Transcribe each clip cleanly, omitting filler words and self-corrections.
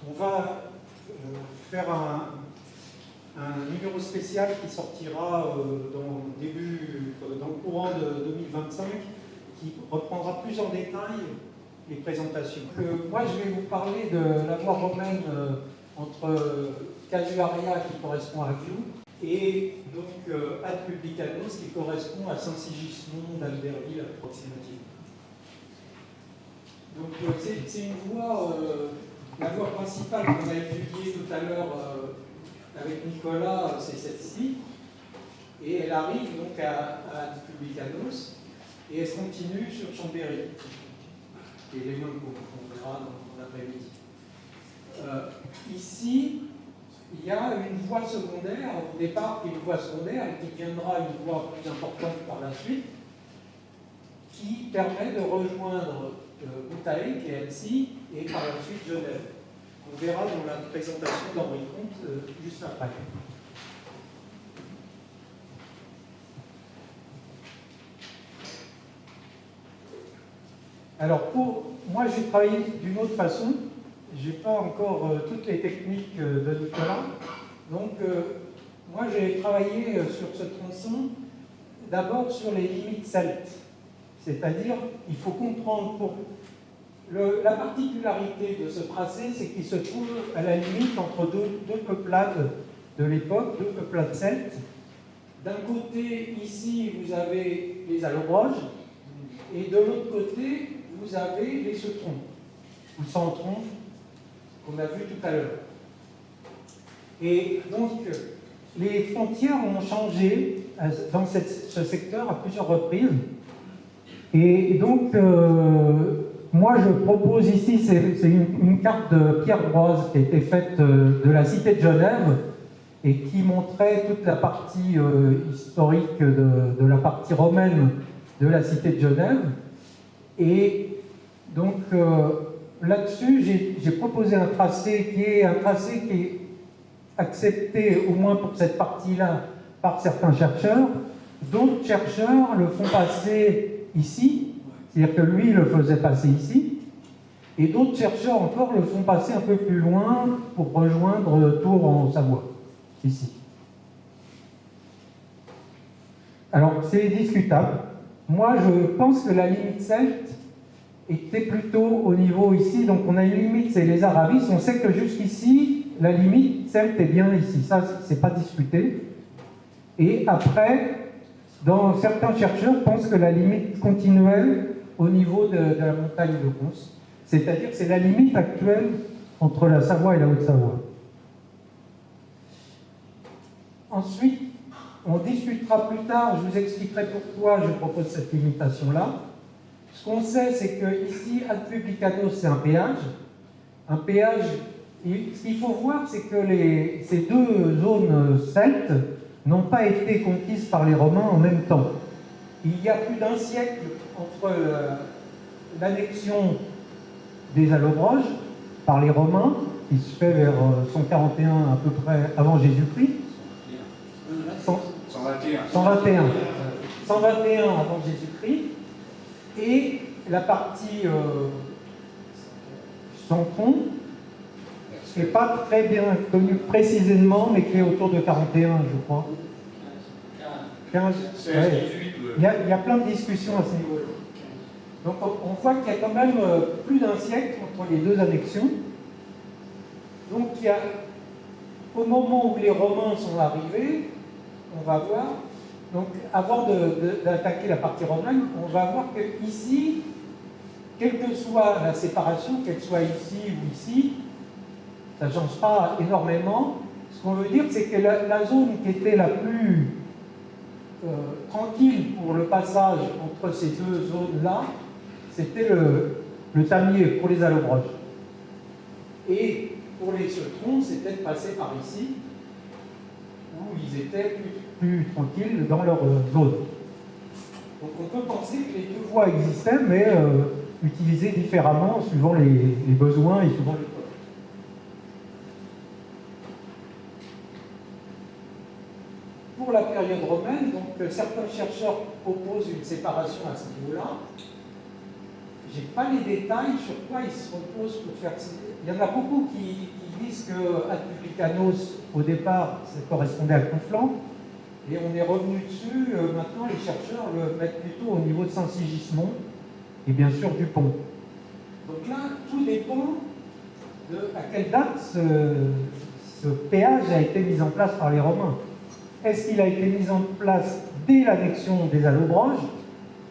On va faire un numéro spécial qui sortira dans le courant de 2025, qui reprendra plus en détail les présentations. Moi, je vais vous parler de la voie romaine entre Casuaria, qui correspond à Viu, et donc Ad Publicanos, qui correspond à Saint-Sigismond d'Albertville approximativement. Donc c'est une voie, la voie principale qu'on a étudiée tout à l'heure avec Nicolas, c'est celle-ci, et elle arrive donc à Ad Publicanos, et elle continue sur Chambéry, qui est l'élément qu'on verra dans l'après-midi. Ici, il y a une voie secondaire, au départ, qui est une voie secondaire, et qui deviendra une voie plus importante par la suite, qui permet de rejoindre Boutaïque et Annecy, et par la suite Genève. On verra dans la présentation d'Henri Comte juste après. Alors, moi, j'ai travaillé d'une autre façon. Je n'ai pas encore toutes les techniques de Nicolas. Donc, moi, j'ai travaillé sur ce tronçon d'abord sur les limites celtes. C'est-à-dire, il faut comprendre la particularité de ce tracé, c'est qu'il se trouve à la limite entre deux peuplades de l'époque, deux peuplades celtes. D'un côté, ici, vous avez les Allobroges, et de l'autre côté, vous avez les Ceutrons, ou Centrons, qu'on a vu tout à l'heure. Et donc, les frontières ont changé dans ce secteur à plusieurs reprises. Et donc, moi, je propose ici, c'est une carte de Pierre Broise qui a été faite de la cité de Genève et qui montrait toute la partie historique de la partie romaine de la cité de Genève. Et donc, là-dessus, j'ai proposé un tracé qui est accepté, au moins pour cette partie-là, par certains chercheurs. D'autres chercheurs le font passer ici, c'est-à-dire que lui le faisait passer ici, et d'autres chercheurs encore le font passer un peu plus loin pour rejoindre Tours en Savoie, ici. Alors, c'est discutable. Moi, je pense que la limite celte était plutôt au niveau ici, donc on a une limite, c'est les Aravis, on sait que jusqu'ici, la limite celte est bien ici, ça, c'est pas discuté. Et après, certains chercheurs pensent que la limite continuelle au niveau de la montagne de Ronce, c'est-à-dire que c'est la limite actuelle entre la Savoie et la Haute-Savoie. Ensuite, on discutera plus tard, je vous expliquerai pourquoi je propose cette limitation-là. Ce qu'on sait, c'est que ici, Ad Publicanos, c'est un péage. Un péage, ce qu'il faut voir, c'est que ces deux zones celtes n'ont pas été conquises par les Romains en même temps. Il y a plus d'un siècle entre l'annexion des Allobroges par les Romains, qui se fait vers 141 à peu près avant Jésus-Christ. 121 avant Jésus-Christ. Et la partie Centron, qui n'est pas très bien connue précisément, mais qui est autour de 41, je crois. 15, ouais. Il y a plein de discussions à ce niveau-là. Donc on voit qu'il y a quand même plus d'un siècle entre les deux annexions. Donc il y a, au moment où les Romains sont arrivés, on va voir, donc avant d'attaquer la partie romaine, on va voir que ici, quelle que soit la séparation, qu'elle soit ici ou ici, ça ne change pas énormément. Ce qu'on veut dire, c'est que la zone qui était la plus tranquille pour le passage entre ces deux zones-là, c'était le Tamier pour les Allobroges. Et pour les Ceutrons, c'était de passer par ici, où ils étaient plus tranquilles dans leur zone. Donc on peut penser que les deux voies existaient, mais utilisées différemment suivant les besoins et suivant les codes. Pour la période romaine, donc certains chercheurs proposent une séparation à ce niveau-là. j'ai pas les détails sur quoi ils se reposent pour faire ça. Il y en a beaucoup qui disent que Ad Publicanos, au départ, ça correspondait à Conflans, et on est revenu dessus. Maintenant, les chercheurs le mettent plutôt au niveau de Saint-Sigismond, et bien sûr du pont. Donc là, tout dépend de à quelle date ce péage a été mis en place par les Romains. Est-ce qu'il a été mis en place dès l'annexion des Allobroges?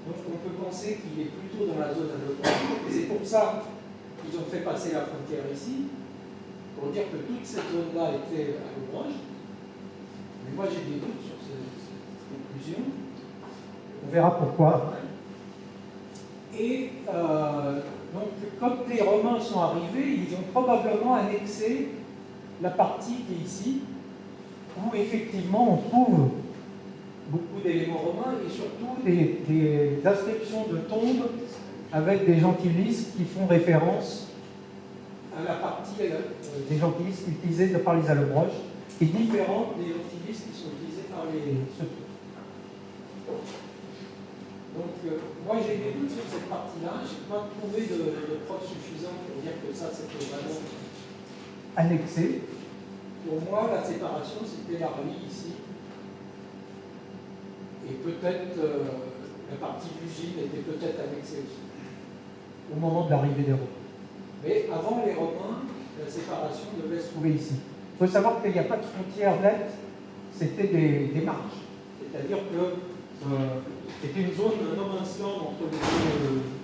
Donc on peut penser qu'il est plutôt dans la zone allobroge. Et c'est pour ça qu'ils ont fait passer la frontière ici, pour dire que toute cette zone-là était allobroge. Mais moi j'ai des doutes sur cette conclusion. On verra pourquoi. Et donc, quand les Romains sont arrivés, ils ont probablement annexé la partie qui est ici, où effectivement on trouve beaucoup d'éléments romains et surtout des inscriptions de tombes avec des gentilisques qui font référence à la partie des gentilisques utilisés par les Allobroges, qui est différente des gentilisques qui sont utilisés par les Ceux-Tours. Donc, moi j'ai des doutes sur cette partie-là, je n'ai pas trouvé de preuves suffisantes pour dire que ça c'était vraiment annexé. Pour moi, la séparation c'était l'Arlie ici. Et peut-être la partie d'Ugine était peut-être annexée aussi, au moment de l'arrivée des Romains. Mais avant les Romains, la séparation devait se trouver ici. Il faut savoir qu'il n'y a pas de frontière nette, c'était des marges. C'est-à-dire que c'était une zone de no-man's-land entre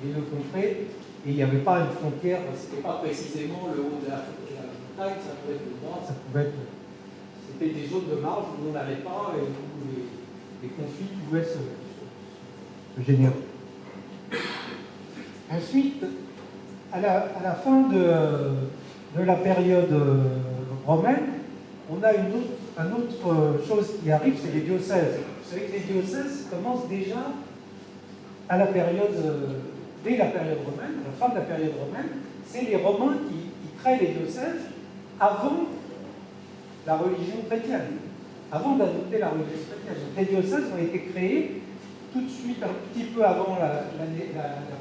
les deux contrées, et il n'y avait pas une frontière, ce n'était pas précisément le haut de la montagne, ça pouvait être le bas, ça pouvait être. C'était des zones de marge où on n'allait pas et où les conflits pouvaient se générer. Ensuite, à la fin de la période romaine, on a une autre chose qui arrive, c'est les diocèses. Vous savez que les diocèses commencent déjà à la période, dès la période romaine, à la fin de la période romaine. C'est les Romains qui créent les diocèses avant la religion chrétienne, avant d'adopter la religion chrétienne. Donc, les diocèses ont été créés tout de suite, un petit peu avant la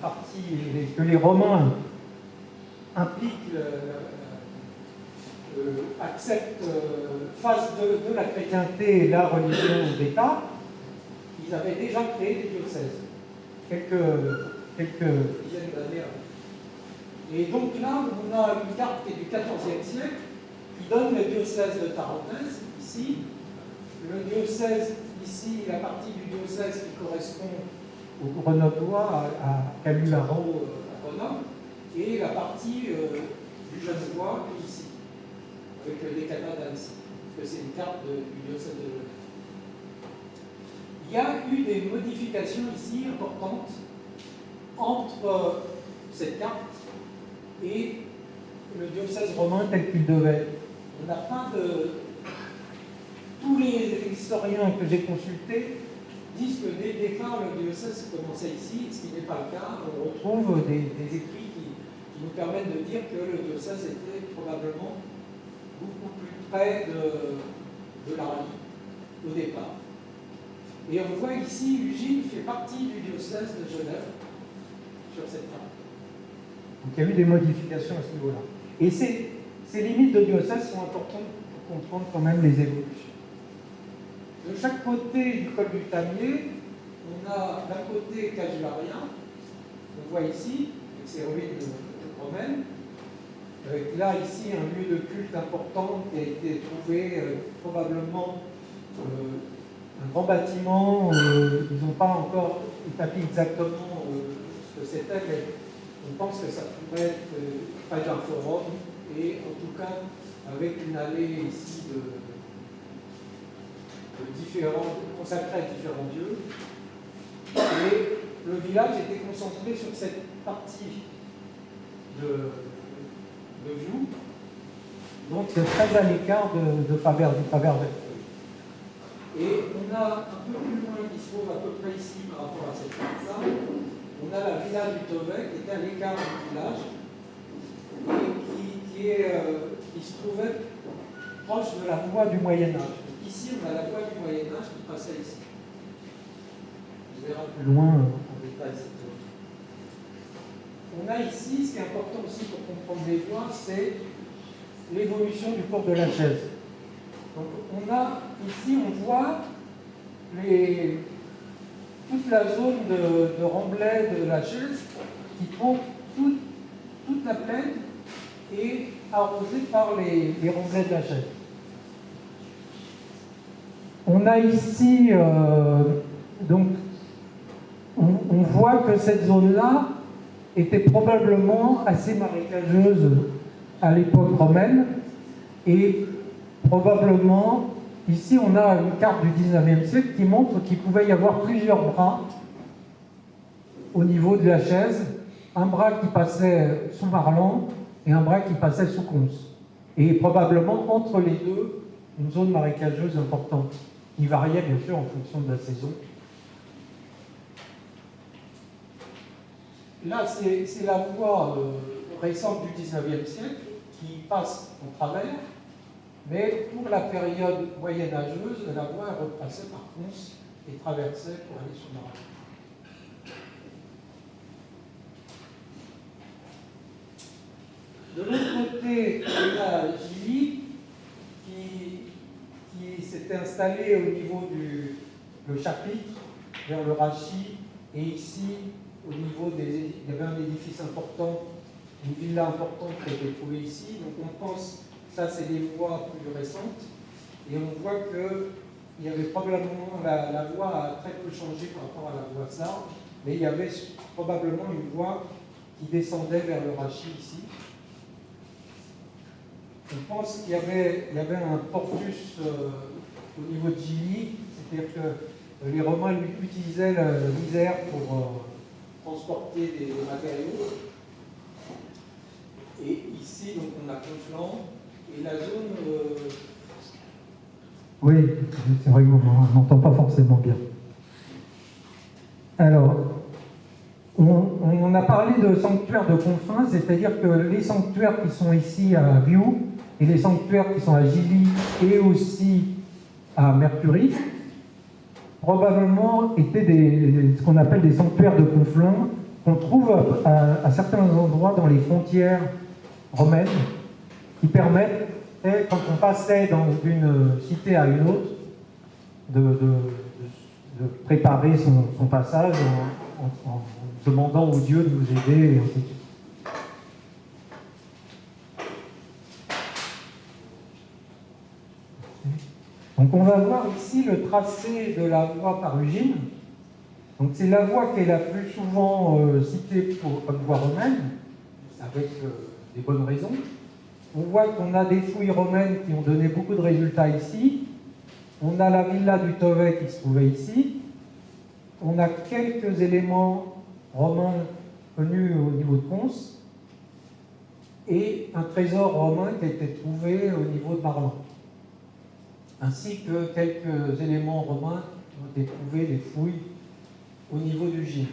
partie que les Romains impliquent, acceptent, face de la chrétienté la religion d'État. Ils avaient déjà créé des diocèses, quelques dizaines d'années avant. Et donc là, on a une carte qui est du XIVe siècle, qui donne le diocèse de Tarentaise, ici. Le diocèse, ici, la partie du diocèse qui correspond au Grenoblois, à Camularo, à Grenoble, et la partie du Genevois, qui est ici, avec le décanat d'Annecy, parce que c'est une carte du diocèse de Genève. Il y a eu des modifications ici importantes entre cette carte et le diocèse romain tel qu'il devait être. On n'a pas de... Tous les historiens que j'ai consultés disent que dès le départ, le diocèse commençait ici, ce qui n'est pas le cas. On retrouve des écrits qui nous permettent de dire que le diocèse était probablement beaucoup plus près de l'Arlie au départ. Et on voit ici, Ugine fait partie du diocèse de Genève sur cette carte. Donc il y a eu des modifications à ce niveau-là. Et ces limites de diocèse sont importantes pour comprendre quand même les évolutions. De chaque côté du col du Tamier, on a d'un côté Cagliaria, on voit ici, avec ses ruines romaines, avec là, ici, un lieu de culte important qui a été trouvé probablement un grand bâtiment. Ils n'ont pas encore établi exactement ce que c'était, mais on pense que ça pourrait être près d'un forum, et en tout cas avec une allée ici consacrée à différents dieux. Et le village était concentré sur cette partie de Vioux, donc très à l'écart du Faverges. Et on a un peu plus loin qui se trouve à peu près ici par rapport à cette carte-là, on a la villa du Tovet qui était à l'écart du village et qui se trouvait proche de la voie du Moyen-Âge. Donc ici, on a la voie du Moyen-Âge qui passait ici. On verra plus loin en détail cette zone. on a ici, ce qui est important aussi pour comprendre les voies, c'est l'évolution du cours de la chaise. Donc on a ici, on voit toute la zone de remblai de la chaise qui prend toute la plaine et arrosée par les remblais de la chaise. On a ici, donc, on voit que cette zone-là était probablement assez marécageuse à l'époque romaine et probablement, ici on a une carte du 19e siècle qui montre qu'il pouvait y avoir plusieurs bras au niveau de la chaise, un bras qui passait sous Marlan et un bras qui passait sous Cons. Et probablement entre les deux, une zone marécageuse importante, qui variait bien sûr en fonction de la saison. Là, c'est la voie récente du 19e siècle qui passe en travers, mais pour la période moyenâgeuse, la voie repassait par Cons et traversait pour aller sur Marlan. De l'autre côté, on a Gilly qui s'était installé au niveau du chapitre, vers le Rachis, et ici, au niveau il y avait un édifice important, une villa importante qui a été trouvée ici. Donc on pense, ça c'est des voies plus récentes, et on voit qu'il y avait probablement, la voie a très peu changé par rapport à la voie Sarre, mais il y avait probablement une voie qui descendait vers le Rachis ici. On pense qu'il y avait un portus au niveau de Gilly, c'est-à-dire que les Romains utilisaient l'Isère pour transporter des matériaux. Et ici, donc, on a Conflans, et la zone... Oui, c'est vrai qu'on n'entend pas forcément bien. Alors, on a parlé de sanctuaires de confins, c'est-à-dire que les sanctuaires qui sont ici à Viou, et les sanctuaires qui sont à Gilly et aussi à Mercury, probablement étaient ce qu'on appelle des sanctuaires de conflans qu'on trouve à certains endroits dans les frontières romaines qui permettent, quand on passait dans une cité à une autre, de préparer son passage en demandant aux dieux de nous aider et ainsi de suite. Donc on va voir ici le tracé de la voie parugine. Donc c'est la voie qui est la plus souvent citée comme voie romaine, avec des bonnes raisons. On voit qu'on a des fouilles romaines qui ont donné beaucoup de résultats ici. On a la villa du Tovay qui se trouvait ici. On a quelques éléments romains connus au niveau de Cons. Et un trésor romain qui a été trouvé au niveau de Marlan, ainsi que quelques éléments romains qui ont été trouvés, des fouilles, au niveau du Gilles.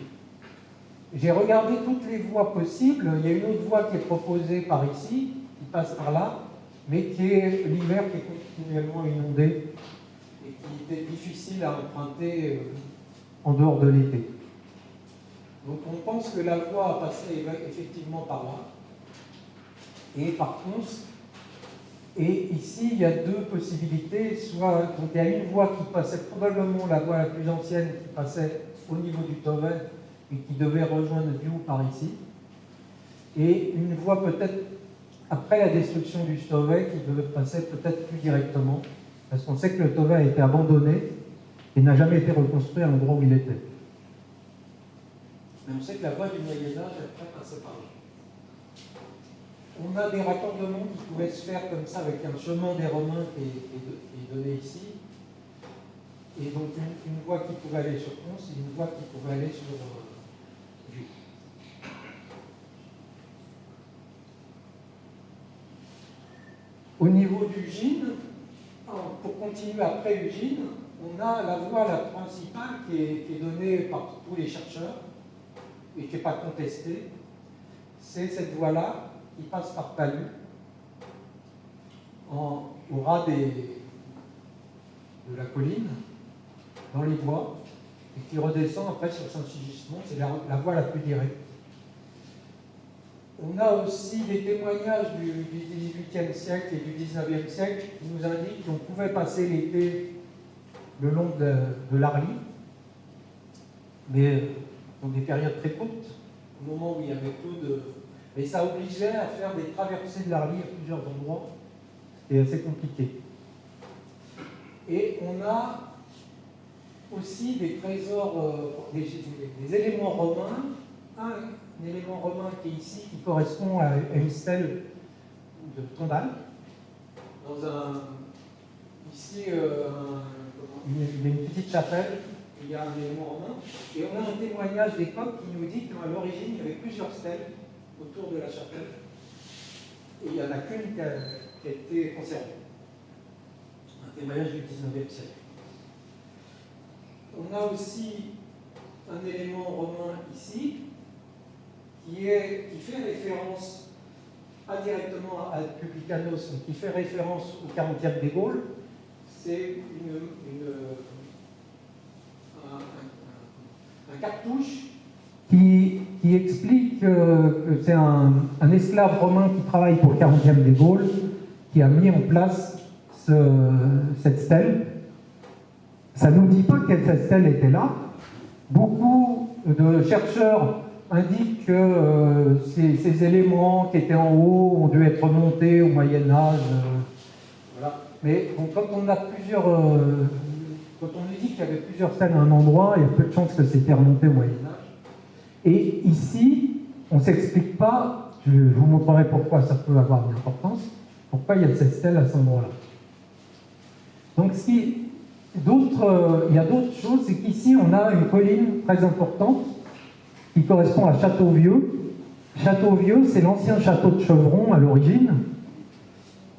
J'ai regardé toutes les voies possibles. Il y a une autre voie qui est proposée par ici, qui passe par là, mais qui est l'hiver qui est continuellement inondé et qui était difficile à emprunter en dehors de l'été. Donc on pense que la voie a passé effectivement par là et par Cons. Et ici, il y a deux possibilités. Soit, donc il y a une voie qui passait, probablement la voie la plus ancienne, qui passait au niveau du Tovay et qui devait rejoindre Viou par ici. Et une voie peut-être après la destruction du Tovay qui devait passer peut-être plus directement, parce qu'on sait que le Tovay a été abandonné et n'a jamais été reconstruit à l'endroit où il était. Mais on sait que la voie du Moyen-Âge après passait par là. On a des raccordements qui pouvaient se faire comme ça avec un chemin des Romains qui est donné ici. Et donc une voie qui pouvait aller sur Cons et une voie qui pouvait aller sur Viou. Au niveau du Gine, pour continuer après Ugine, on a la voie la principale qui est donnée par tous les chercheurs et qui n'est pas contestée. C'est cette voie-là qui passe par Palu, au ras de la colline, dans les bois, et qui redescend après sur Saint-Sigismond. C'est la voie la plus directe. On a aussi des témoignages du XVIIIe siècle et du XIXe siècle qui nous indiquent qu'on pouvait passer l'été le long de l'Arly, mais dans des périodes très courtes, au moment où il y avait peu de... Mais ça obligeait à faire des traversées de l'Arly à plusieurs endroits. C'était assez compliqué. Et on a aussi des trésors, des éléments romains. Un élément romain qui est ici, qui correspond à une stèle de Tombal. Ici, il y a une petite chapelle, il y a un élément romain. Et on a un témoignage des Coptes qui nous dit qu'à l'origine, il y avait plusieurs stèles autour de la chapelle. Et il n'y en a qu'une qui a été conservée. Un témoignage du XIXe siècle. On a aussi un élément romain ici qui fait référence indirectement à Publicanos, qui fait référence au 40e des Gaules. C'est un cartouche qui explique que c'est un esclave romain qui travaille pour le 40e des Gaules qui a mis en place cette stèle. Ça ne nous dit pas que cette stèle était là. Beaucoup de chercheurs indiquent que ces éléments qui étaient en haut ont dû être montés au Moyen-Âge. Voilà. Mais bon, quand on nous dit qu'il y avait plusieurs stèles à un endroit, il y a peu de chances que c'était remonté au Moyen-Âge. Et ici, on ne s'explique pas, je vous montrerai pourquoi ça peut avoir une importance, pourquoi il y a cette stèle à cet endroit-là. Donc, il y a d'autres choses, c'est qu'ici, on a une colline très importante qui correspond à Châteauvieux. Châteauvieux, c'est l'ancien château de Chevron à l'origine,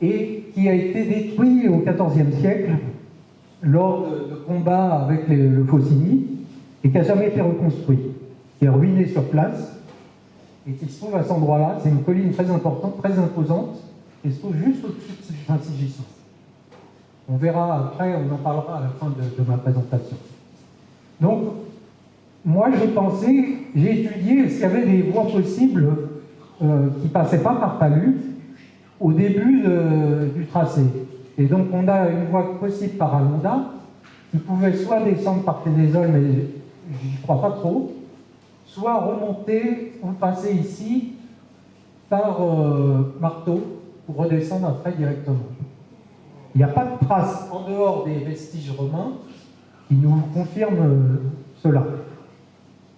et qui a été détruit au XIVe siècle lors de combats avec le Faucigny, et qui n'a jamais été reconstruit, qui est ruiné sur place, et qui se trouve à cet endroit-là. C'est une colline très importante, très imposante, qui se trouve juste au-dessus de Saint-Sigisson. On verra après, on en parlera à la fin de ma présentation. Donc, moi j'ai étudié est-ce qu'il y avait des voies possibles qui ne passaient pas par talus au début du tracé. Et donc on a une voie possible par Alonda qui pouvait soit descendre par Ténézol, mais j'y crois pas trop, soit remonter ou passer ici par Marteau pour redescendre après directement. Il n'y a pas de traces en dehors des vestiges romains qui nous confirment cela.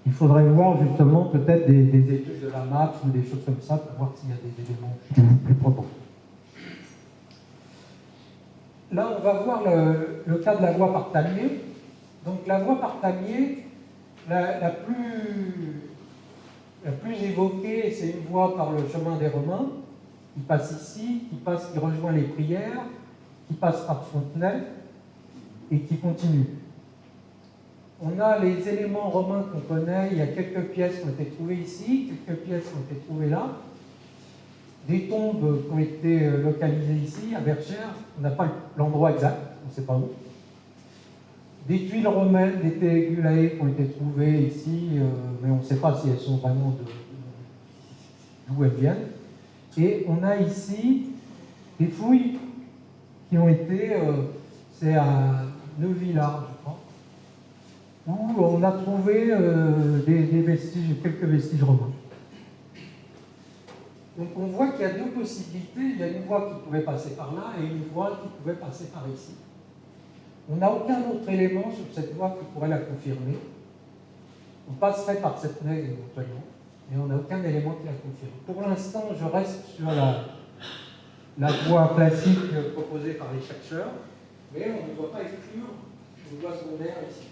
Il faudrait voir justement peut-être des études de la map ou des choses comme ça pour voir s'il y a des éléments plus probants. Là, on va voir le cas de la voie par Tamier. Donc la voie par Tamier, la plus évoquée, c'est une voie par le chemin des Romains, qui passe ici, qui rejoint les Prières, qui passe par Fontenay et qui continue. On a les éléments romains qu'on connaît, il y a quelques pièces qui ont été trouvées ici, quelques pièces qui ont été trouvées là, des tombes qui ont été localisées ici, à Verchères, on n'a pas l'endroit exact, on ne sait pas où. Des tuiles romaines, des tegulae qui ont été trouvées ici, mais on ne sait pas si elles sont vraiment d'où elles viennent. Et on a ici des fouilles qui ont été, c'est à Neuvillard, je crois, où on a trouvé des vestiges, quelques vestiges romains. Donc on voit qu'il y a deux possibilités. Il y a une voie qui pouvait passer par là et une voie qui pouvait passer par ici. On n'a aucun autre élément sur cette voie qui pourrait la confirmer. On passerait par cette neige éventuellement, mais on n'a aucun élément qui la confirme. Pour l'instant, je reste sur la voie classique proposée par les chercheurs, mais on ne doit pas exclure une voie secondaire ici.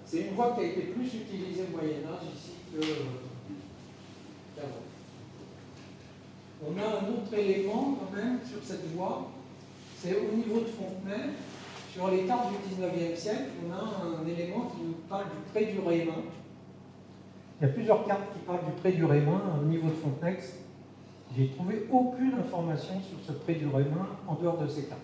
C'est une voie qui a été plus utilisée au Moyen-Âge ici qu'avant. On a un autre élément quand même sur cette voie, c'est au niveau de Fontenay. Sur les cartes du XIXe siècle, on a un élément qui nous parle du pré du Rémin. Il y a plusieurs cartes qui parlent du pré du Rémin au niveau de Fontenay. J'ai trouvé aucune information sur ce pré du Rémin en dehors de ces cartes.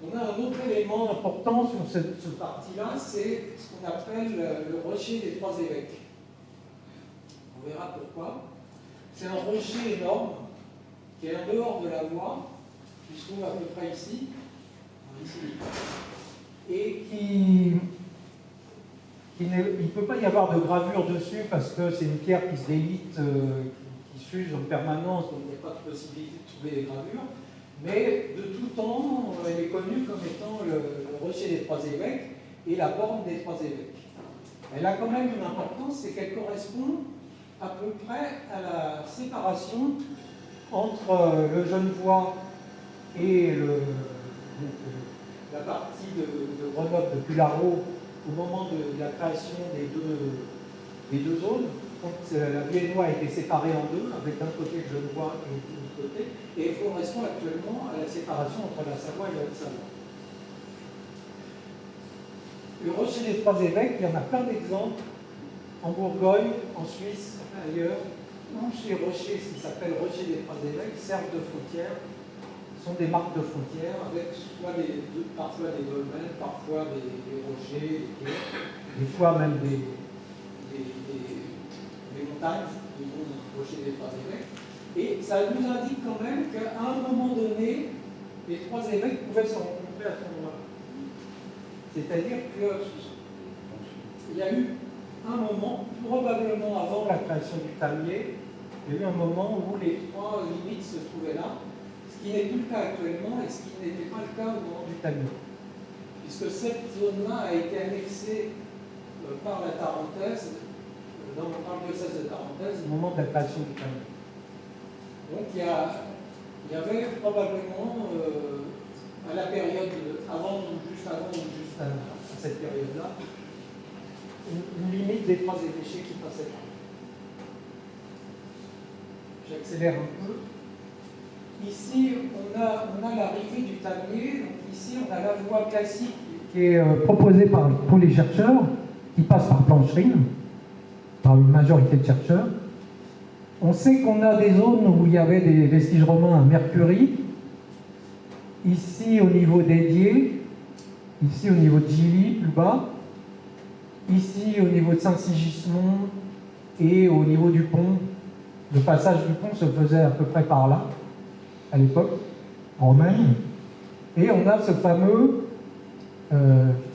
On a un autre élément important sur cette partie-là, c'est ce qu'on appelle le rocher des Trois Évêques. On verra pourquoi. C'est un rocher énorme qui est en dehors de la voie, qui se trouve à peu près ici, et qui il ne peut pas y avoir de gravure dessus parce que c'est une pierre qui se délite, qui s'use en permanence, donc il n'y a pas de possibilité de trouver des gravures. Mais de tout temps, elle est connue comme étant le rocher des Trois Évêques et la borne des Trois Évêques. Elle a quand même une importance, c'est qu'elle correspond à peu près à la séparation entre le Genevois et la partie de Grenoble, de Pularo, au moment de la création des deux zones. Quand la Viennois a été séparée en deux, avec d'un côté le Genevois et de l'autre côté, et elle correspond actuellement à la séparation entre la Savoie et la Haute-Savoie. Le rocher des Trois Évêques, il y en a plein d'exemples en Bourgogne, en Suisse, ailleurs, où ces rochers, ce qui s'appelle rocher des Trois Évêques, servent de frontière, sont des marques de frontières, avec soit parfois des dolmens, parfois des rochers, des fois même des montagnes, des rochers des Trois Évêques. Et ça nous indique quand même qu'à un moment donné, les Trois Évêques pouvaient se rencontrer à ce moment-là. C'est-à-dire qu'il y a eu un moment, probablement avant la création du Tamier, il y a eu un moment où les trois limites se trouvaient là, ce qui n'est plus le cas actuellement et ce qui n'était pas le cas au moment du Tamier. Puisque cette zone-là a été annexée par la Tarentaise, par le diocèse de Tarentaise, au moment de la création du Tamier. Donc il y avait probablement, à la période juste avant ou juste à cette période-là, une limite des trois évêchés qui passaient par là. J'accélère un peu. Ici, on a l'arrivée du Tamier. Donc ici, on a la voie classique qui est proposée par tous les chercheurs, qui passe par Plancherine, par une majorité de chercheurs. On sait qu'on a des zones où il y avait des vestiges romains à Mercury, ici au niveau d'Édier, ici au niveau de Gilly, plus bas, ici au niveau de Saint-Sigismond et au niveau du pont. Le passage du pont se faisait à peu près par là, à l'époque, romaine. Et on a ce fameux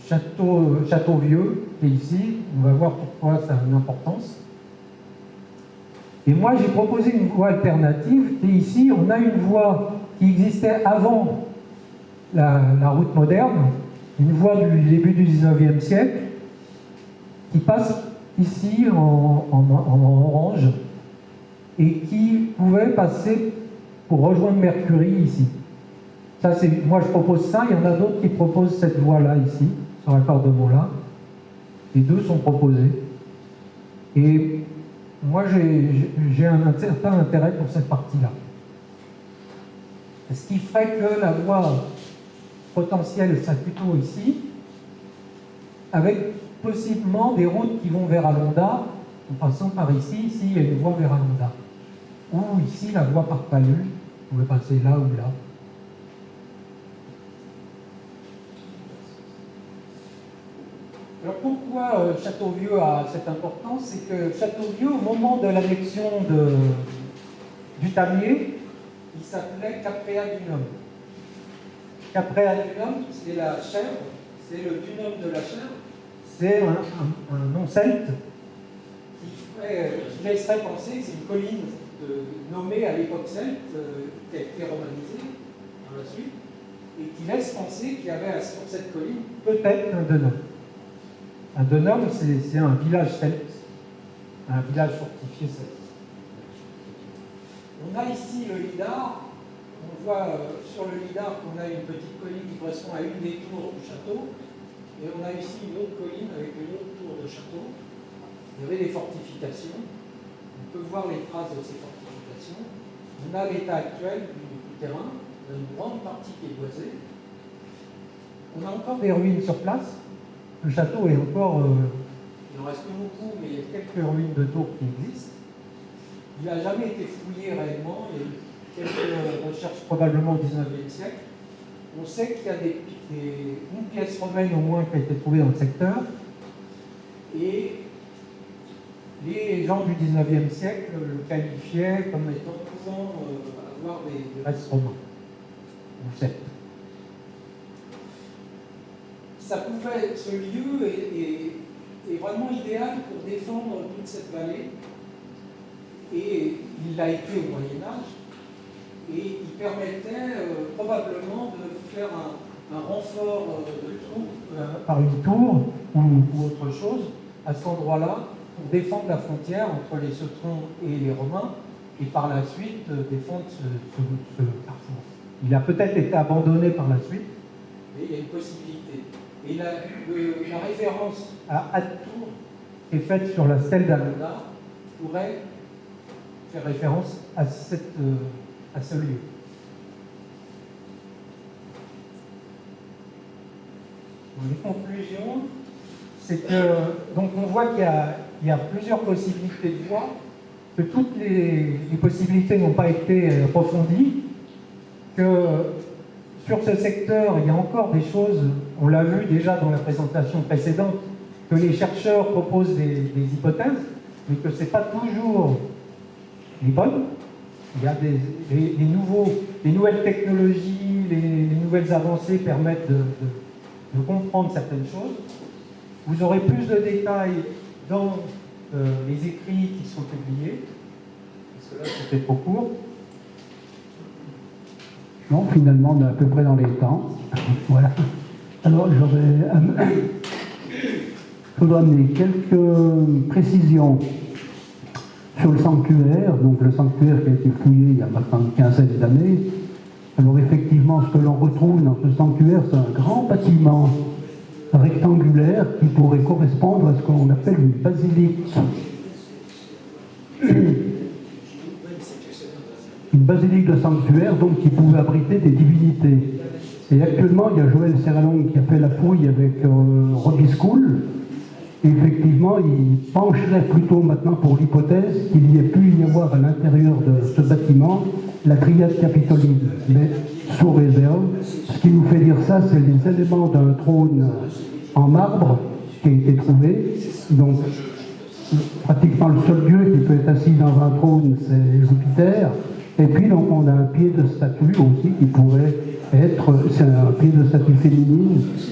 château vieux qui est ici. On va voir pourquoi ça a une importance. Et moi, j'ai proposé une voie alternative. Et ici, on a une voie qui existait avant la route moderne, une voie du début du 19e siècle, qui passe ici en orange et qui pouvait passer pour rejoindre Mercury ici. Ça, moi, je propose ça. Il y en a d'autres qui proposent cette voie-là ici, ce raccordement-là. Les deux sont proposés. Et moi, j'ai un certain intérêt pour cette partie-là. Ce qui ferait que la voie potentielle serait plutôt ici, avec possiblement des routes qui vont vers Alonda, en passant par ici. Ici, il y a une voie vers Alonda. Ou ici, la voie par Palus, on peut passer là ou là. Alors pourquoi Châteauvieux a cette importance? C'est que Châteauvieux, au moment de l'annexion du Tamier, il s'appelait Caprea-Dunum. Caprea-Dunum, c'est la chèvre, c'est le dunum de la chèvre, c'est un nom celte qui laisserait penser que c'est une colline nommée à l'époque celte, qui a été romanisée par la suite, et qui laisse penser qu'il y avait sur cette colline peut-être un dunum. Un dunum, c'est un village celte, un village fortifié celte. On a ici le Lidar. On voit sur le Lidar qu'on a une petite colline qui correspond à une des tours du château. Et on a ici une autre colline avec une autre tour de château. Il y avait des fortifications. On peut voir les traces de ces fortifications. On a l'état actuel du terrain. On a une grande partie qui est boisée. On a encore des ruines sur place. Le château est encore... il en reste plus beaucoup, mais il y a quelques ruines de tours qui existent. Il n'a jamais été fouillé réellement. Il y a eu quelques recherches probablement au XIXe siècle. On sait qu'il y a une pièce romaine au moins qui a été trouvée dans le secteur, et les gens du 19e siècle le qualifiaient comme étant pouvant avoir des restes romains. Vous savez. Ce lieu est vraiment idéal pour défendre toute cette vallée, et il l'a été au Moyen-Âge, et il permettait probablement de faire un renfort de troupes par une tour ou autre chose à cet endroit-là pour défendre la frontière entre les Ceutrons et les Romains, et par la suite défendre ce carrefour. Il a peut-être été abandonné par la suite, mais il y a une possibilité. Et la référence à Tours qui est faite sur la stèle d'Alona pourrait faire référence à ce lieu. Les conclusions, c'est que donc on voit qu'il y a plusieurs possibilités de voie, que toutes les possibilités n'ont pas été approfondies, que sur ce secteur, il y a encore des choses, on l'a vu déjà dans la présentation précédente, que les chercheurs proposent des hypothèses, mais que ce n'est pas toujours les bonnes. Il y a les nouvelles technologies, les nouvelles avancées permettent de comprendre certaines choses. Vous aurez plus de détails dans les écrits qui sont publiés, parce que là c'était trop court. Non, finalement, on est à peu près dans les temps. Voilà. Alors, je voudrais amener quelques précisions sur le sanctuaire. Donc, le sanctuaire qui a été fouillé il y a maintenant une quinzaine d'années. Alors, effectivement, ce que l'on retrouve dans ce sanctuaire, c'est un grand bâtiment rectangulaire qui pourrait correspondre à ce qu'on appelle une basilique. Une basilique de sanctuaire, donc, qui pouvait abriter des divinités. Et actuellement, il y a Joël Serralong qui a fait la fouille avec Robiscoul. Et effectivement, il pencherait plutôt maintenant pour l'hypothèse qu'il y ait pu y avoir à l'intérieur de ce bâtiment la triade capitoline, mais sous réserve. Ce qui nous fait dire ça, c'est les éléments d'un trône en marbre qui a été trouvé. Donc, pratiquement le seul dieu qui peut être assis dans un trône, c'est Jupiter. Et puis, donc, on a un pied de statue aussi qui pourrait être, c'est un pied de statue féminine